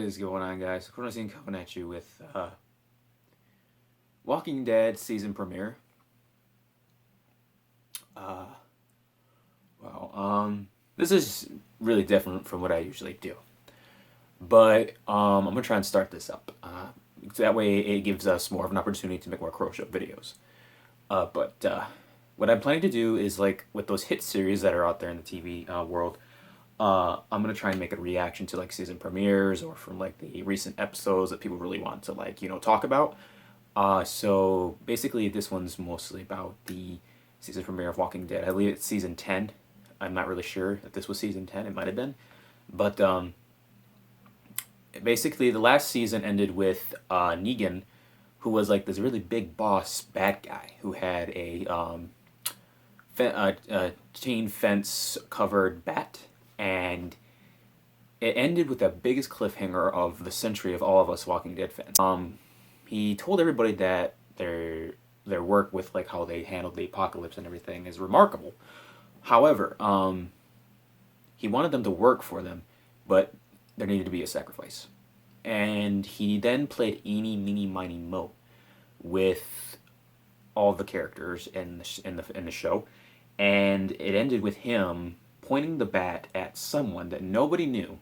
is going on, guys? CrowShow coming at you with Walking Dead season premiere. Uh, this is really different from what I usually do, but I'm gonna try and start this up. So that way, it gives us more of an opportunity to make more CrowShow videos. But what I'm planning to do is like with those hit series that are out there in the TV world. I'm gonna try and make a reaction to like season premieres or from like the recent episodes that people really want to talk about. So basically, this one's mostly about the season premiere of Walking Dead. I believe it's season 10. I'm not really sure if this was season 10. It might have been, but basically the last season ended with Negan, who was like this really big boss bad guy who had a chain fence covered bat, and it ended with the biggest cliffhanger of the century of all of us Walking Dead fans. He told everybody that their work with like how they handled the apocalypse and everything is remarkable. However, he wanted them to work for them, but there needed to be a sacrifice. And he then played Eeny, Meeny, Miny, Mo with all the characters in the show, and it ended with him pointing the bat at someone that nobody knew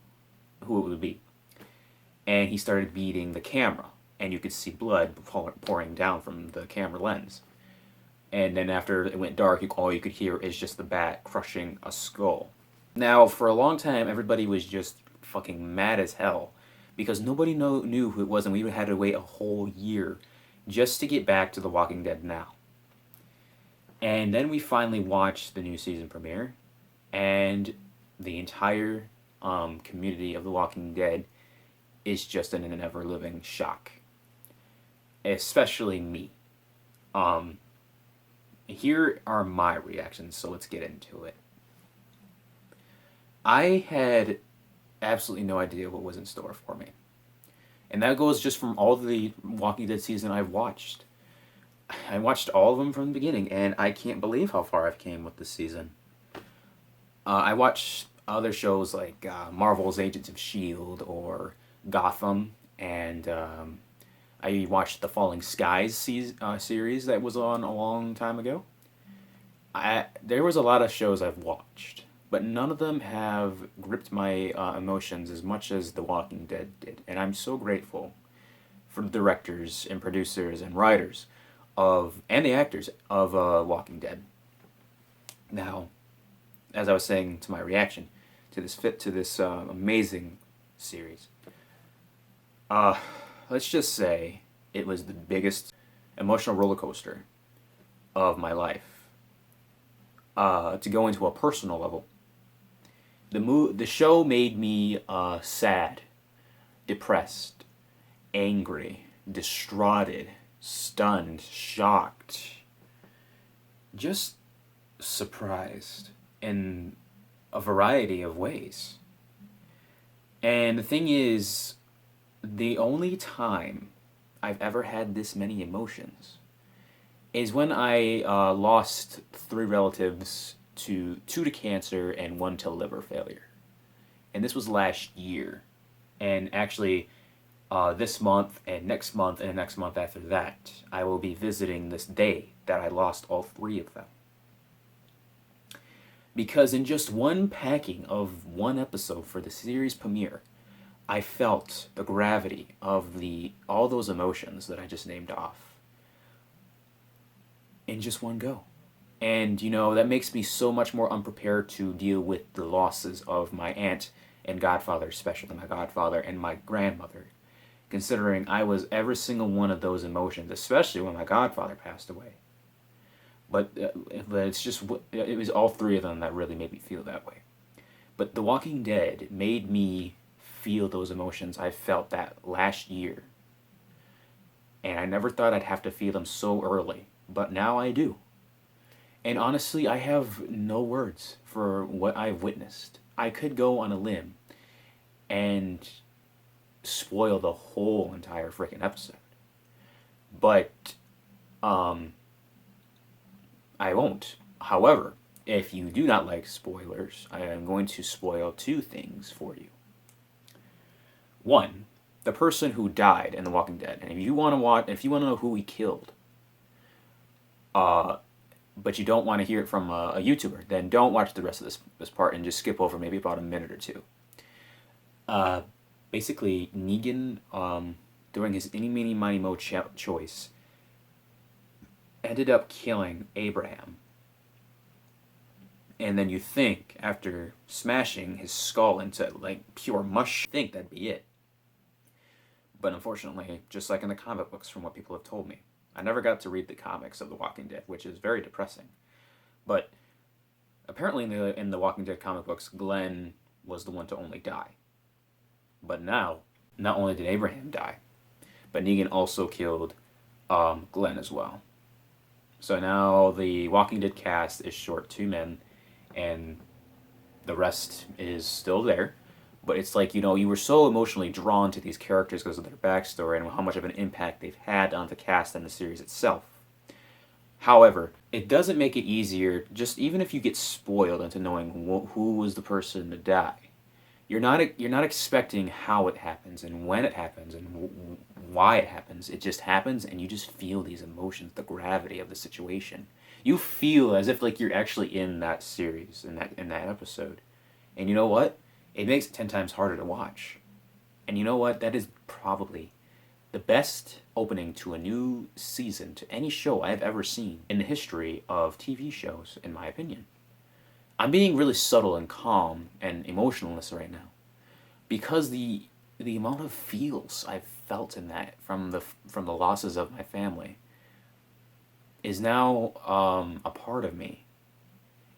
who it would be, and he started beating the camera, and you could see blood pouring down from the camera lens. And then after it went dark, all you could hear is just the bat crushing a skull. Now, for a long time, everybody was just fucking mad as hell because nobody knew who it was, and we had to wait a whole year just to get back to The Walking Dead now. And then we finally watched the new season premiere, and the entire community of The Walking Dead is just in an ever-living shock. Especially me. Here are my reactions, so let's get into it. I had absolutely no idea what was in store for me. And that goes just from all the Walking Dead season I've watched. I watched all of them from the beginning, and I can't believe how far I've came with this season. I watched other shows like Marvel's Agents of S.H.I.E.L.D. or Gotham, and I watched the Falling Skies series that was on a long time ago. There was a lot of shows I've watched, but none of them have gripped my emotions as much as The Walking Dead did, and I'm so grateful for the directors and producers and writers and the actors of Walking Dead. Now, as I was saying to my reaction to this amazing series, let's just say it was the biggest emotional roller coaster of my life. To go into a personal level, the show made me sad, depressed, angry, distraughted, stunned, shocked, just surprised in a variety of ways. And the thing is, the only time I've ever had this many emotions is when I lost 3 relatives, two to cancer and 1 to liver failure. And this was last year. And actually, this month and next month and the next month after that, I will be visiting this day that I lost all 3 of them. Because in just one packing of one episode for the series premiere, I felt the gravity of all those emotions that I just named off in just one go. And, that makes me so much more unprepared to deal with the losses of my aunt and godfather, especially my godfather and my grandmother, considering I was every single one of those emotions, especially when my godfather passed away. But it was all 3 of them that really made me feel that way. But The Walking Dead made me feel those emotions I felt that last year. And I never thought I'd have to feel them so early, but now I do. And honestly, I have no words for what I've witnessed. I could go on a limb and spoil the whole entire freaking episode. But I won't. However, if you do not like spoilers, I am going to spoil 2 things for you. One, the person who died in The Walking Dead. And if you want to watch, if you want to know who he killed, but you don't want to hear it from a YouTuber, then don't watch the rest of this part and just skip over maybe about a minute or two. Basically, Negan, during his eeny, meeny, miny, mo choice, ended up killing Abraham. And then you think, after smashing his skull into like pure mush, think that'd be it. But unfortunately, just like in the comic books, from what people have told me, I never got to read the comics of The Walking Dead, which is very depressing. But apparently in the Walking Dead comic books, Glenn was the one to only die. But now, not only did Abraham die, but Negan also killed Glenn as well. So now the Walking Dead cast is short 2 men, and the rest is still there. But it's like, you know, you were so emotionally drawn to these characters because of their backstory and how much of an impact they've had on the cast and the series itself. However, it doesn't make it easier, just even if you get spoiled into knowing who was the person to die. You're not expecting how it happens and when it happens and why it happens. It just happens, and you just feel these emotions, the gravity of the situation. You feel as if like you're actually in that series, in that episode. And you know what? It makes it 10 times harder to watch. And you know what? That is probably the best opening to a new season to any show I've ever seen in the history of TV shows, in my opinion. I'm being really subtle and calm and emotionless right now because the amount of feels I've felt in that from the losses of my family is now a part of me,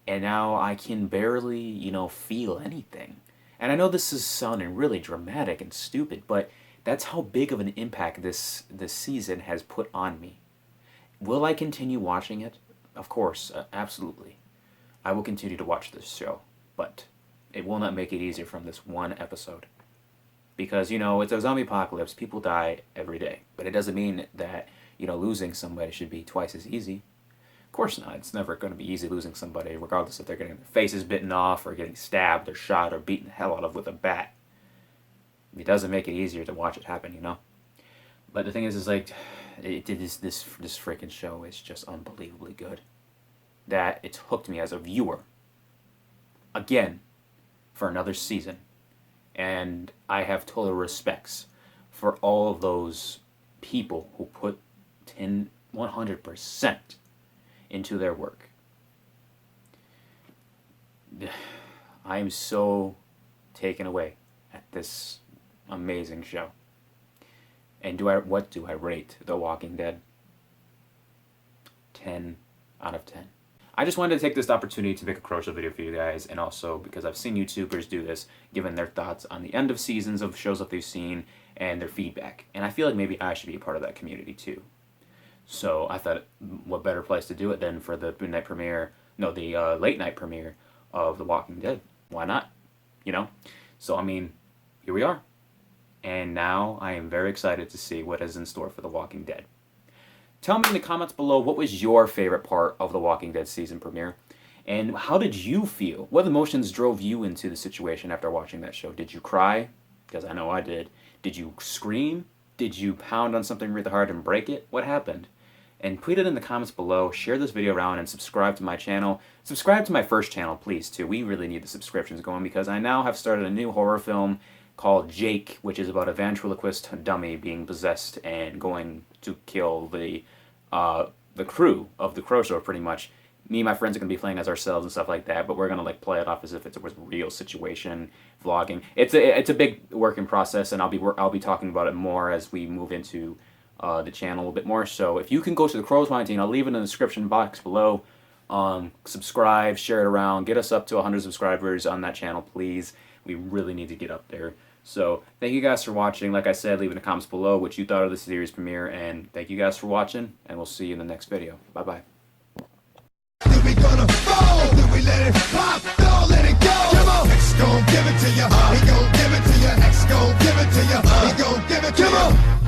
and now I can barely, you know, feel anything. And I know this is sounding really dramatic and stupid, but that's how big of an impact this season has put on me. Will I continue watching it? Of course, absolutely. I will continue to watch this show, but it will not make it easier from this one episode. Because, you know, it's a zombie apocalypse, people die every day. But it doesn't mean that, you know, losing somebody should be twice as easy. Of course not. It's never going to be easy losing somebody, regardless if they're getting their faces bitten off or getting stabbed or shot or beaten the hell out of with a bat. It doesn't make it easier to watch it happen, you know? But the thing is like, this freaking show is just unbelievably good. That it's hooked me as a viewer again for another season, and I have total respects for all of those people who put 100% into their work. I am so taken away at this amazing show. And what do I rate The Walking Dead? 10 out of 10. I just wanted to take this opportunity to make a CrowShow video for you guys, and also because I've seen YouTubers do this, giving their thoughts on the end of seasons of shows that they've seen and their feedback. And I feel like maybe I should be a part of that community too. So I thought, what better place to do it than for the midnight premiere, no, the late night premiere of The Walking Dead. Why not? You know? So, I mean, here we are. And now I am very excited to see what is in store for The Walking Dead. Tell me in the comments below, what was your favorite part of The Walking Dead season premiere? And how did you feel? What emotions drove you into the situation after watching that show? Did you cry? Because I know I did. Did you scream? Did you pound on something really hard and break it? What happened? And put it in the comments below, share this video around, and subscribe to my channel. Subscribe to my first channel, please, too. We really need the subscriptions going because I now have started a new horror film called Jake, which is about a ventriloquist dummy being possessed and going to kill the crew of the CrowShow, pretty much. Me and my friends are going to be playing as ourselves and stuff like that, but we're going to like play it off as if it's a real situation, vlogging. It's a big working process, and I'll be talking about it more as we move into the channel a little bit more. So if you can go to the Crows Quarantine, I'll leave it in the description box below. Subscribe, share it around, get us up to 100 subscribers on that channel, please. We really need to get up there. So thank you guys for watching. Like I said, leave in the comments below what you thought of the series premiere, and thank you guys for watching, and we'll see you in the next video. Bye bye. We gonna fall, then we let it pop, don't let it go. Come on, X gon' give it to you, he gon' give it to you, X gon' give it to you, he gon' give it to you.